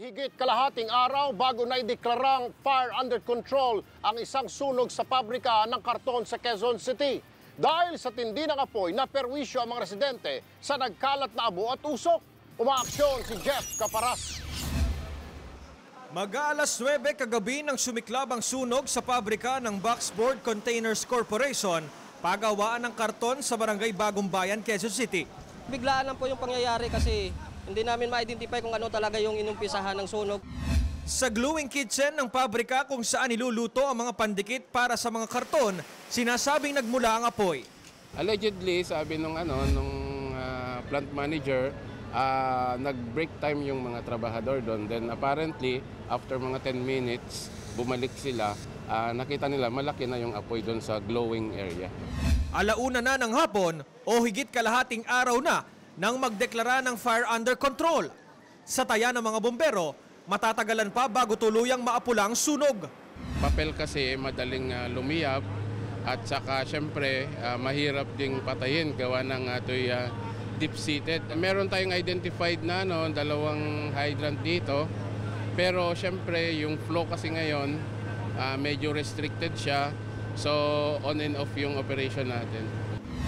higit kalahating araw bago na ideklarang fire under control ang isang sunog sa pabrika ng karton sa Quezon City. Dahil sa tindi ng apoy, naperwisyo ang mga residente sa nagkalat na abo at usok. Umaaksyon si Jeff Caparas. Mag-aalas 9 kagabi nang sumiklab ang sunog sa pabrika ng Boxboard Containers Corporation, pagawaan ng karton sa barangay Bagong Bayan, Quezon City. Biglaan lang po yung pangyayari kasi hindi namin ma-identify kung ano talaga yung inumpisahan ng sunog. Sa gluing kitchen ng pabrika kung saan niluluto ang mga pandikit para sa mga karton, sinasabing nagmula ang apoy. Allegedly, sabi nung plant manager, nag-break time yung mga trabahador doon. Then apparently, after mga 10 minutes, bumalik sila. Nakita nila malaki na yung apoy doon sa glowing area. Alauna na ng hapon o higit kalahating araw na nang magdeklara ng fire under control. Sa taya ng mga bombero, matatagalan pa bago tuluyang maapula ang sunog. Papel kasi madaling lumiyab at saka syempre mahirap ding patayin gawa ng deep-seated. Meron tayong identified na dalawang hydrant dito, pero syempre yung flow kasi ngayon medyo restricted siya, so on and off yung operation natin.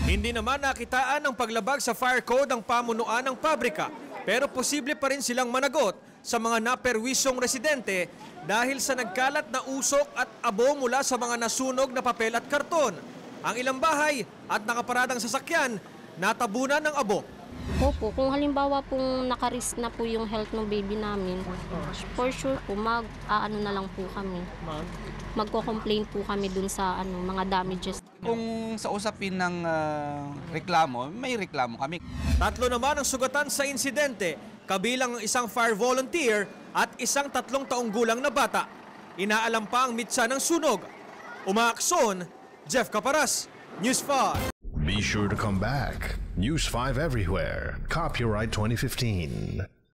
Hindi naman nakitaan ang paglabag sa fire code ang pamunuan ng pabrika, pero posible pa rin silang managot sa mga naperwisyong residente dahil sa nagkalat na usok at abo mula sa mga nasunog na papel at karton. Ang ilang bahay at nakaparadang sasakyan natabunan ng abo. Opo, kung halimbawa pong nakarisk na po yung health ng baby namin, for sure po mag-aano na lang po kami. Magko-complain po kami dun sa mga damages. Kung sa usapin ng reklamo, may reklamo kami. Tatlo naman ang sugatan sa insidente, kabilang ang isang fire volunteer at isang 3 taong gulang na bata. Inaalam pa ang mitsa ng sunog. Umaaksyon, Jeff Caparas, News 5. Be sure to come back. News 5 everywhere. Copyright 2015.